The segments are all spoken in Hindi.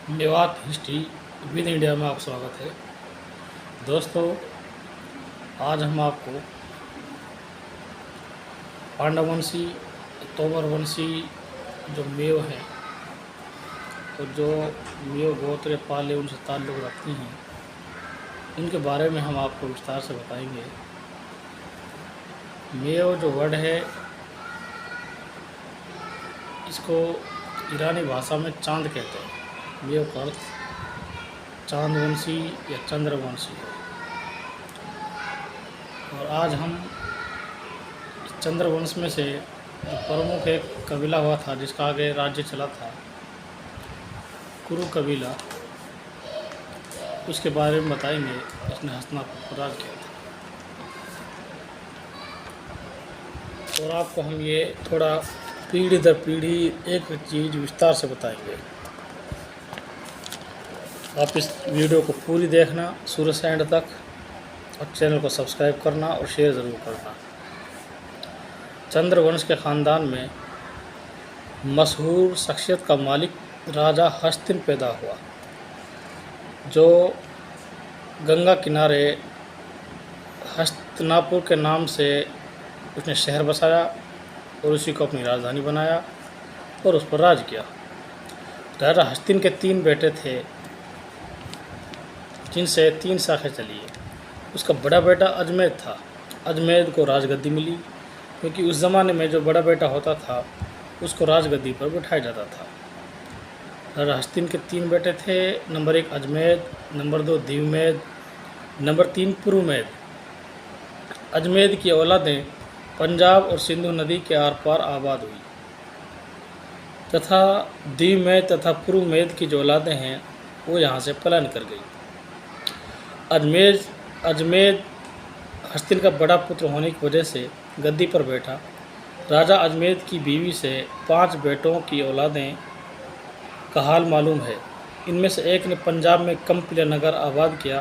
मेवात हिस्ट्री विद इंडिया में आपका स्वागत है। दोस्तों, आज हम आपको पांडववंशी, तोमरवंशी जो मेव हैं और जो मेव गोत्र पाले उनसे ताल्लुक़ रखती हैं, इनके बारे में हम आपको विस्तार से बताएंगे। मेव जो वर्ड है, इसको ईरानी भाषा में चांद कहते हैं। मेव का अर्थ चांदवंशी या चंद्रवंशी है। और आज हम चंद्रवंश में से जो प्रमुख एक कबीला हुआ था, जिसका आगे राज्य चला था, कुरु कबीला, उसके बारे में बताएंगे। इसने हस्तिनापुर पर राज किया था। और आपको हम ये थोड़ा पीढ़ी दर पीढ़ी एक चीज़ विस्तार से बताएंगे। आप इस वीडियो को पूरी देखना शुरू से एंड तक, और चैनल को सब्सक्राइब करना और शेयर ज़रूर करना। चंद्रवंश के ख़ानदान में मशहूर शख्सियत का मालिक राजा हस्तिन पैदा हुआ, जो गंगा किनारे हस्तिनापुर के नाम से उसने शहर बसाया और उसी को अपनी राजधानी बनाया और उस पर राज किया। राजा हस्तिन के 3 बेटे थे, जिनसे 3 शाखें चली है। उसका बड़ा बेटा अजमेद था। अजमेद को राजगद्दी मिली, क्योंकि उस ज़माने में जो बड़ा बेटा होता था उसको राजगद्दी पर बिठाया जाता था। राजा हस्तिन के 3 बेटे थे। नंबर 1 अजमेद, नंबर 2 दिवमेद, नंबर 3 पुरुमेद। अजमेद की औलादें पंजाब और सिंधु नदी के आर पार आबाद हुई, तथा दिवमेद तथा पुरुमेद की जो औलादें हैं वो यहाँ से पलायन कर गई। अजमेद हस्तिन का बड़ा पुत्र होने की वजह से गद्दी पर बैठा। राजा अजमेद की बीवी से 5 बेटों की औलादें का हाल मालूम है। इनमें से एक ने पंजाब में कंपिला नगर आबाद किया,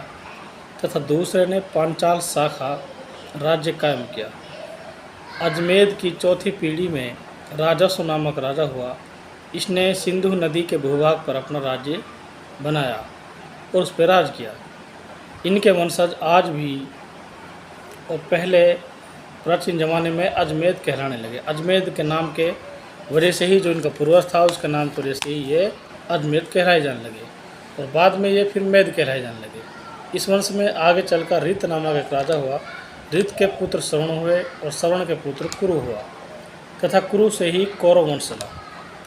तथा दूसरे ने पांचाल शाखा राज्य कायम किया। अजमेद की 4थी पीढ़ी में राजस्व नामक राजा हुआ। इसने सिंधु नदी के भूभाग पर अपना राज्य बनाया और उस पर राज किया। इनके वंशज आज भी और पहले प्राचीन ज़माने में अजमेद कहलाने लगे। अजमेद के नाम के वजह से ही जो इनका पूर्वज था, उसके नाम की वजह से ही ये अजमेद कहलाए जाने लगे, और बाद में ये फिर मेद कहलाए जाने लगे। इस वंश में आगे चलकर रित नामक एक राजा हुआ। रित के पुत्र श्रवण हुए और श्रवण के पुत्र कुरु हुआ, तथा कुरु से ही कौरव वंश चला।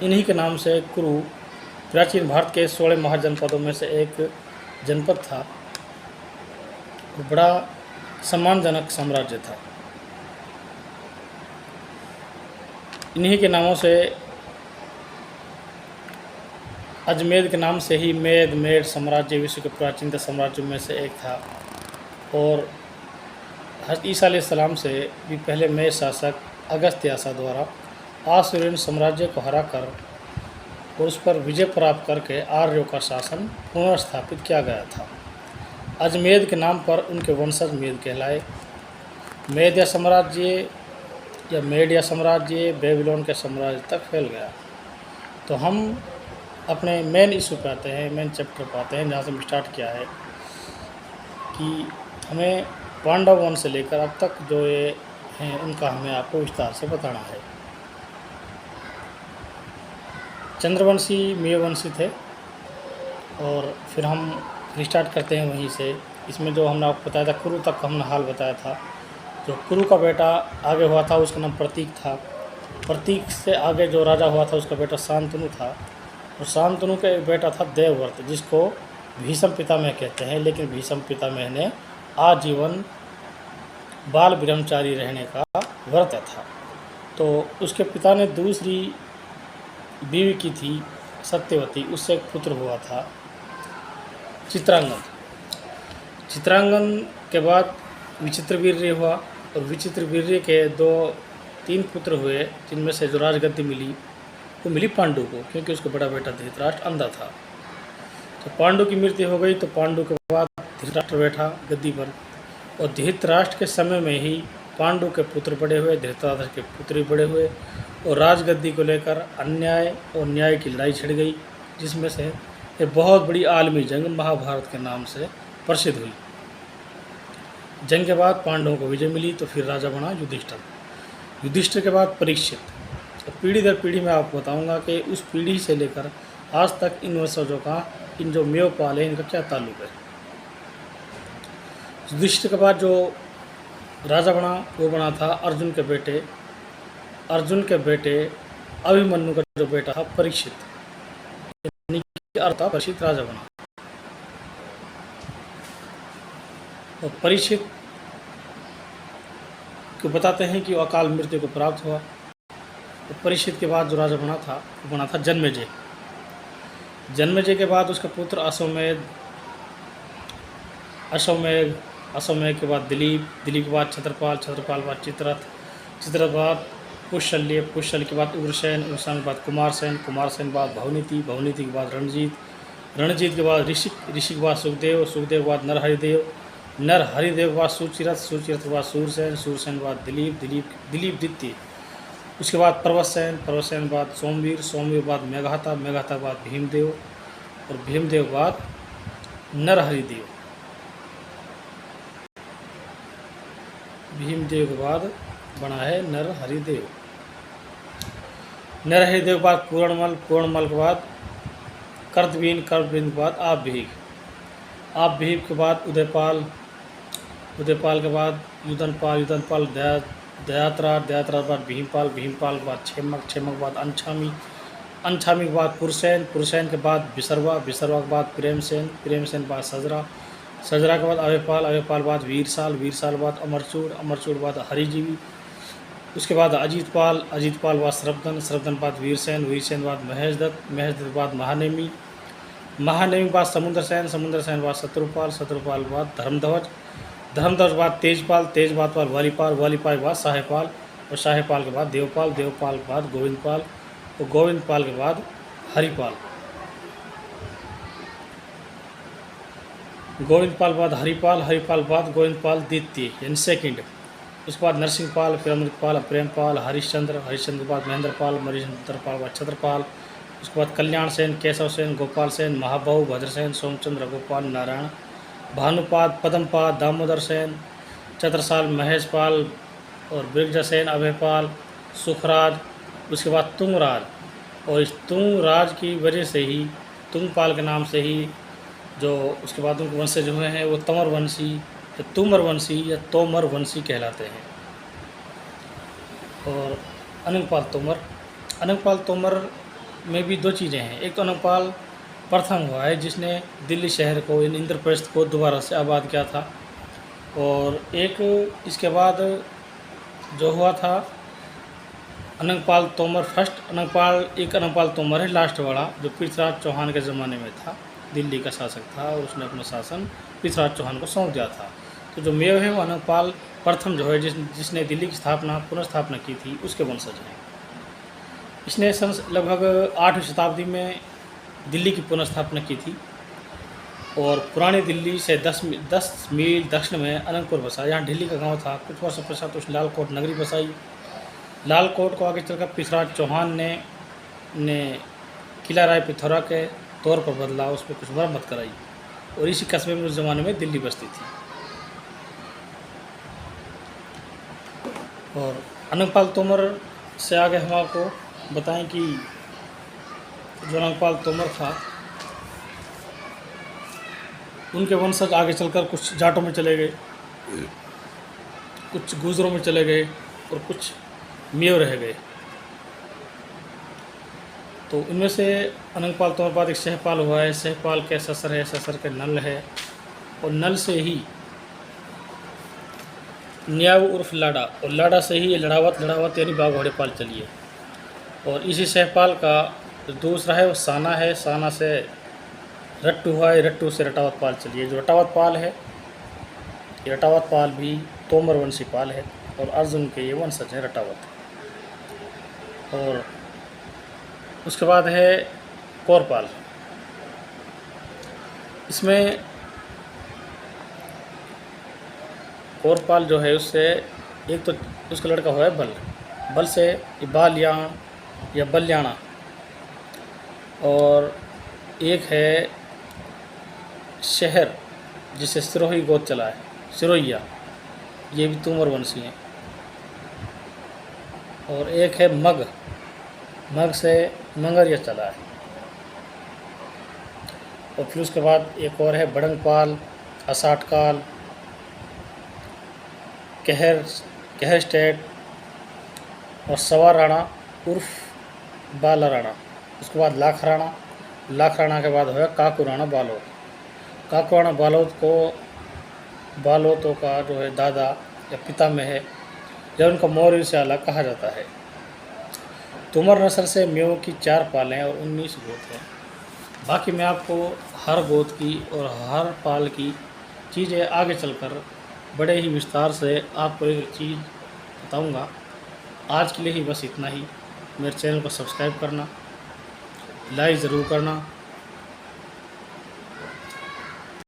इन्हीं के नाम से कुरु प्राचीन भारत के 16 महाजनपदों में से एक जनपद था, और बड़ा सम्मानजनक साम्राज्य था। इन्हीं के नामों से, अजमेद के नाम से ही मेड साम्राज्य विश्व के प्राचीनतम साम्राज्यों में से एक था। और ईसा अलैहिस्सलाम से भी पहले मेद शासक अगस्त्याशा द्वारा आसुरियन साम्राज्य को हराकर और उस पर विजय प्राप्त करके आर्यों का शासन पुनर्स्थापित किया गया था। अजमेद के नाम पर उनके वंशज मेद कहलाए। मेडिया साम्राज्य बेबीलोन के साम्राज्य तक फैल गया। तो हम अपने मेन इशू पे आते हैं, मेन चैप्टर पे आते हैं, जहाँ से हम स्टार्ट किया है कि हमें पांडव वंश से लेकर अब तक जो ये हैं उनका हमें आपको विस्तार से बताना है। चंद्रवंशी मेववंशी थे, और फिर हम रिस्टार्ट करते हैं वहीं से। इसमें जो हमने आपको बताया था, कुरु तक हमने हाल बताया था। जो कुरु का बेटा आगे हुआ था उसका नाम प्रतीक था। प्रतीक से आगे जो राजा हुआ था उसका बेटा शांतनु था, और शांतनु का एक बेटा था देवव्रत, जिसको भीष्म पितामह कहते हैं। लेकिन भीष्म पितामह ने आजीवन बाल ब्रह्मचारी रहने का व्रत था। तो उसके पिता ने दूसरी बीवी की थी सत्यवती, उससे एक पुत्र हुआ था चित्रांगन। चित्रांगन के बाद विचित्रवीर्य हुआ, और विचित्रवीर्य के 2-3 पुत्र हुए, जिनमें से जो राजगद्दी मिली वो मिली पांडु को, क्योंकि उसका बड़ा बेटा धृतराष्ट्र अंधा था। तो पांडु की मृत्यु हो गई, तो पांडु के बाद धृतराष्ट्र बैठा गद्दी पर, और धृतराष्ट्र के समय में ही पांडु के पुत्र बड़े हुए, धृतराष्ट्र के पुत्र भी बड़े हुए, और राजगद्दी को लेकर अन्याय और न्याय की लड़ाई छिड़ गई, जिसमें से ये बहुत बड़ी आलमी जंग महाभारत के नाम से प्रसिद्ध हुई। जंग के बाद पांडवों को विजय मिली तो फिर राजा बना युधिष्ठिर। युधिष्ठिर के बाद परीक्षित। तो पीढ़ी दर पीढ़ी मैं आपको बताऊंगा कि उस पीढ़ी से लेकर आज तक इन वंशजों का, इन जो मेवपाल है, इनका क्या ताल्लुक है। युधिष्ठिर के बाद जो राजा बना वो बना था अर्जुन के बेटे अभिमन्यु का जो बेटा था परीक्षित, यानी कि परीक्षित राजा बना। और परीक्षित को बताते हैं कि वो अकाल मृत्यु को प्राप्त हुआ। तो परीक्षित के बाद जो राजा बना था वो बना था जन्मेजय। जन्मेजय के बाद उसका पुत्र अश्वमेध के बाद दिलीप के बाद छत्रपाल के बाद चित्ररथ के बाद पुष्यल्य के बाद उग्रसेन के बाद कुमारसेन के बाद भवनीति के बाद रणजीत के बाद ऋषि के बाद सुखदेव के बाद नरहरिदेव के बाद सुचिरथ के बाद सूरसेन के बाद दिलीप द्वितीय, उसके बाद पर्वतसेन के बाद सोमवीर के बाद मेघाता के बाद भीमदेव और भीमदेव के बाद नरहरिदेव। भीमदेव के बाद बना है नरहरिदेव के बाद पूर्णमल के बाद कर्दवीन के बाद आपभीग के बाद उदयपाल के बाद युधनपाल दयात्रा के बाद भीमपाल के बाद क्षेमक के बाद अंछामी के बाद पुरसेन के बाद विसर्वा के बाद प्रेमसेन के बाद सजरा के बाद अभयपाल के बाद वीरसाल के बाद अमरचूड़ के बाद हरिजीवी, उसके बाद अजीतपाल के बाद श्रवधन के बाद वीरसेन के बाद महेशदत्त के बाद महानेमी के बाद समुद्रसेन के बाद शत्रुपाल के बाद धर्मध्वज के बाद तेजपाल के बाद वालीपाल के बाद शाहपाल और शाहपाल के बाद देवपाल के बाद गोविंदपाल और गोविंदपाल के बाद हरिपाल के बाद गोविंदपाल द्वितीय यानी सेकंड। उसके बाद नरसिंहपाल, फिर अमृतपाल, प्रेमपाल, हरिश्चंद्र के बाद महेंद्रपाल के बाद छत्रपाल, उसके बाद कल्याण सेन, केशव सेन, गोपाल सेन, महाबाहु, भद्रसेन, सोमचंद्र, गोपाल, नारायण, भानुपाद, पद्मपाद, दामोदर सेन, चतुरसाल, महेशपाल और ब्रिगजसेन, अभयपाल, सुखराज, उसके बाद तुंगराज। और इस तुंगराज की वजह से ही, तुंगपाल के नाम से ही जो उसके बाद उनके वंशज हुए हैं वो तोमरवंशी या तोमरवंशी कहलाते हैं। और अनंगपाल तोमर में भी दो चीज़ें हैं। एक तो अनंगपाल प्रथम हुआ है जिसने दिल्ली शहर को, इंद्रप्रस्थ को दोबारा से आबाद किया था। और एक इसके बाद जो हुआ था अनंगपाल तोमर फर्स्ट। अनंगपाल तोमर है लास्ट वाला, जो पृथ्वीराज चौहान के ज़माने में था, दिल्ली का शासक था और उसने अपना शासन पृथ्वीराज चौहान को सौंप दिया था। तो जो मेव है वो अनंगपाल प्रथम जो है जिसने दिल्ली की पुनर्स्थापना की थी उसके वंशज हैं। इसने लगभग 8वीं शताब्दी में दिल्ली की पुनर्स्थापना की थी। और पुरानी दिल्ली से 10 मील दक्षिण में अनंतपुर बसा, यहाँ दिल्ली का गांव था। कुछ वर्षों पश्चात उसने लालकोट नगरी बसाई। लालकोट को आगे चलकर पृथ्वीराज चौहान ने किला राय पिथौरा के तौर पर बदला, उस पर कुछ मरम्मत कराई और इसी कस्बे में उस ज़माने में दिल्ली बसती थी। और अनंगपाल तोमर से आगे हम आपको बताएं कि जो अनंगपाल तोमर था उनके वंशज आगे चलकर कुछ जाटों में चले गए, कुछ गुजरों में चले गए और कुछ मेव रह गए। तो इनमें से अनंगपाल तोमर बाद एक सहपाल हुआ है। सहपाल के ससर है, ससर के नल है और नल से ही न्याव उर्फ लाड़ा, और लाड़ा से ही लड़ावत यानी बाघ घोड़े पाल चली है। और इसी सहपाल का दूसरा है वो साना है, साना से रट्टू हुआ है, रट्टू से रटावत पाल चली है। जो रटावत पाल है, ये रटावत पाल भी तोमर वंशी पाल है और अर्जुन के ये वंशज है रटावत। और उसके बाद है कौरपाल। इसमें कौरपाल जो है उससे एक तो उसका लड़का हुआ है बल से बाल्याण या बल्याणा, और एक है शहर जिसे सिरोही गोद चला है, सिरोहिया, ये भी तोमर वंशी हैं। और एक है मग, मग से मंगरिया चला है। और फिर उसके बाद एक और है बड़ंगपाल, असाटकाल, कहर, कहर स्टेट और सवार राणा उर्फ बाला राणा। उसके बाद लाख राणा, लाख राणा के बाद होगा काकू राणा बालोद। काकू राणा बालोतों का जो है दादा या पिता में है, या उनका मौर्य से अलग कहा जाता है। तोमर नस्ल से मेवों की 4 पालें और 19 गोत हैं। बाकी मैं आपको हर गोत की और हर पाल की चीज़ें आगे चलकर बड़े ही विस्तार से आपको एक चीज़ बताऊंगा। आज के लिए ही बस इतना ही। मेरे चैनल को सब्सक्राइब करना, लाइक ज़रूर करना